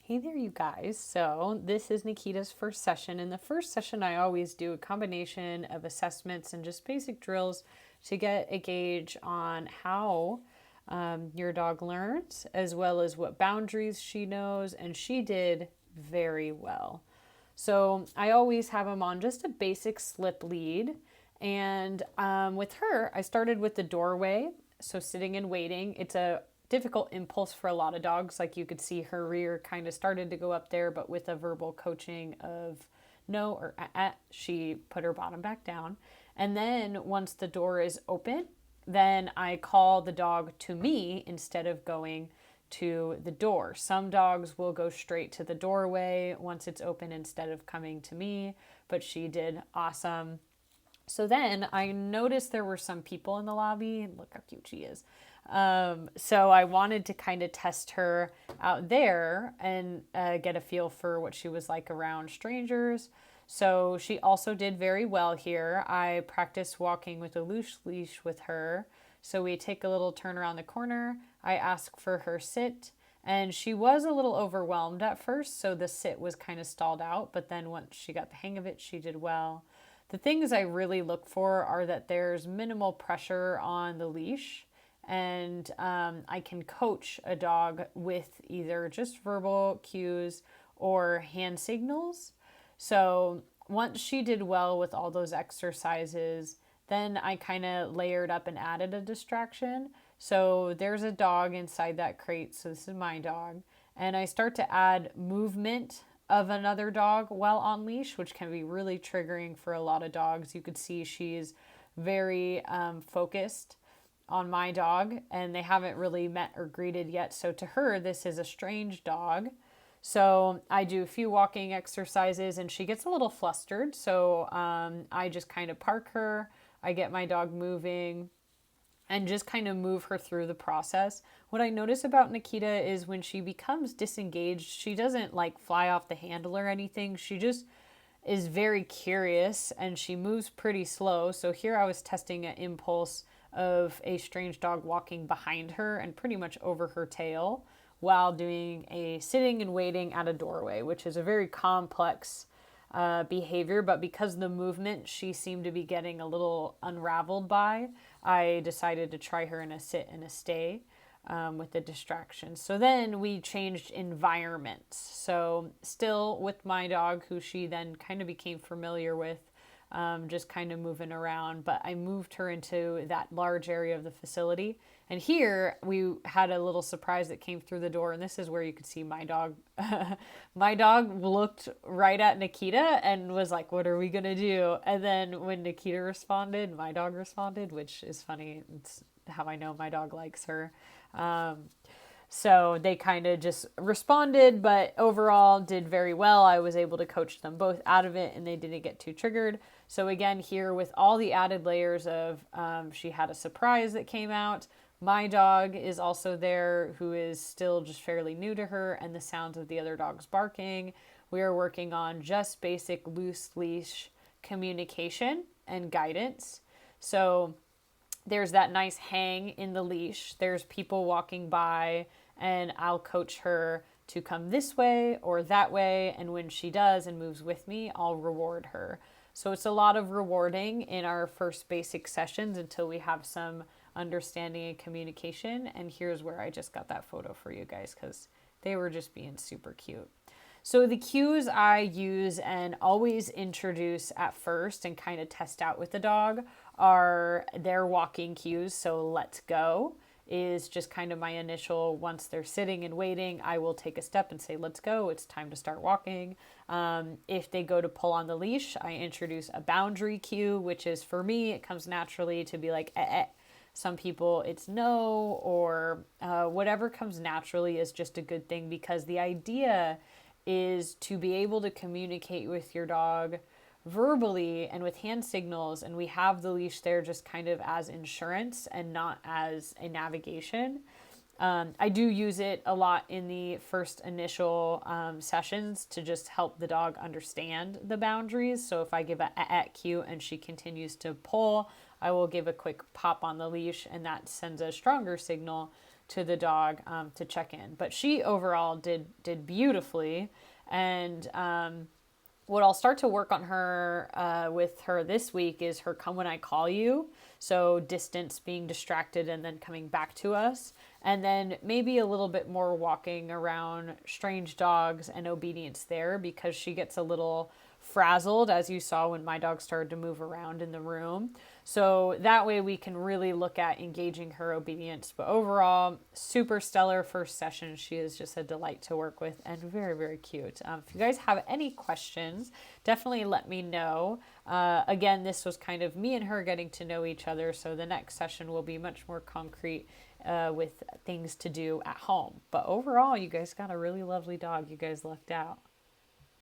Hey there, you guys. So, this is Nikita's first session. In the first session, I always do a combination of assessments and just basic drills to get a gauge on how your dog learns, as well as what boundaries she knows. And she did very well. So, I always have them on just a basic slip lead. And with her, I started with the doorway. So, sitting and waiting. It's a difficult impulse for a lot of dogs. Like you could see her rear kind of started to go up there, but with a verbal coaching of no or she put her bottom back down. And then once the door is open, then I call the dog to me instead of going to the door. Some dogs will go straight to the doorway once it's open instead of coming to me, but she did awesome. So then I noticed there were some people in the lobby. Look how cute she is. So I wanted to kind of test her out there and get a feel for what she was like around strangers. So she also did very well here. I practiced walking with a loose leash with her. So we take a little turn around the corner. I ask for her sit. And she was a little overwhelmed at first, so the sit was kind of stalled out. But then once she got the hang of it, she did well. The things I really look for are that there's minimal pressure on the leash, and I can coach a dog with either just verbal cues or hand signals. So once she did well with all those exercises, then I kind of layered up and added a distraction. So there's a dog inside that crate. So this is my dog. And I start to add movement of another dog while on leash, which can be really triggering for a lot of dogs. You could see she's very focused on my dog, and they haven't really met or greeted yet. So to her, this is a strange dog. So I do a few walking exercises, and she gets a little flustered. So I just kind of park her. I get my dog moving and just kind of move her through the process. What I notice about Nakita is when she becomes disengaged, she doesn't like fly off the handle or anything. She just is very curious and she moves pretty slow. So here I was testing an impulse of a strange dog walking behind her and pretty much over her tail while doing a sitting and waiting at a doorway, which is a very complex behavior, but because the movement she seemed to be getting a little unraveled by, I decided to try her in a sit and a stay with the distractions. So then we changed environments. So still with my dog, who she then kind of became familiar with, just kind of moving around, but I moved her into that large area of the facility. And here we had a little surprise that came through the door, and this is where you could see my dog. My dog looked right at Nakita and was like, "What are we gonna do?" And then when Nakita responded, my dog responded, which is funny. It's how I know my dog likes her. So they kind of just responded, but overall did very well. I was able to coach them both out of it and they didn't get too triggered. So again, here with all the added layers of she had a surprise that came out. My dog is also there, who is still just fairly new to her, and the sounds of the other dogs barking. We are working on just basic loose leash communication and guidance. So there's that nice hang in the leash. There's people walking by, and I'll coach her to come this way or that way. And when she does and moves with me, I'll reward her. So it's a lot of rewarding in our first basic sessions until we have some understanding and communication. And here's where I just got that photo for you guys because they were just being super cute. So the cues I use and always introduce at first and kind of test out with the dog are their walking cues. So let's go is just kind of my initial, once they're sitting and waiting, I will take a step and say, let's go. It's time to start walking. If they go to pull on the leash, I introduce a boundary cue, which is for me, it comes naturally to be like, eh, eh. Some people it's no, or whatever comes naturally is just a good thing, because the idea is to be able to communicate with your dog verbally and with hand signals, and we have the leash there just kind of as insurance and not as a navigation. I do use it a lot in the first initial sessions to just help the dog understand the boundaries. So if I give a at cue and she continues to pull, I will give a quick pop on the leash, and that sends a stronger signal to the dog to check in. But she overall did beautifully. And what I'll start to work on her with her this week is her come when I call you. So distance, being distracted, and then coming back to us. And then maybe a little bit more walking around strange dogs and obedience there, because she gets a little frazzled, as you saw when my dog started to move around in the room. So that way we can really look at engaging her obedience. But overall, super stellar first session. She is just a delight to work with and very, very cute. If you guys have any questions, definitely let me know. Again, this was kind of me and her getting to know each other. So the next session will be much more concrete with things to do at home. But overall, you guys got a really lovely dog. You guys lucked out.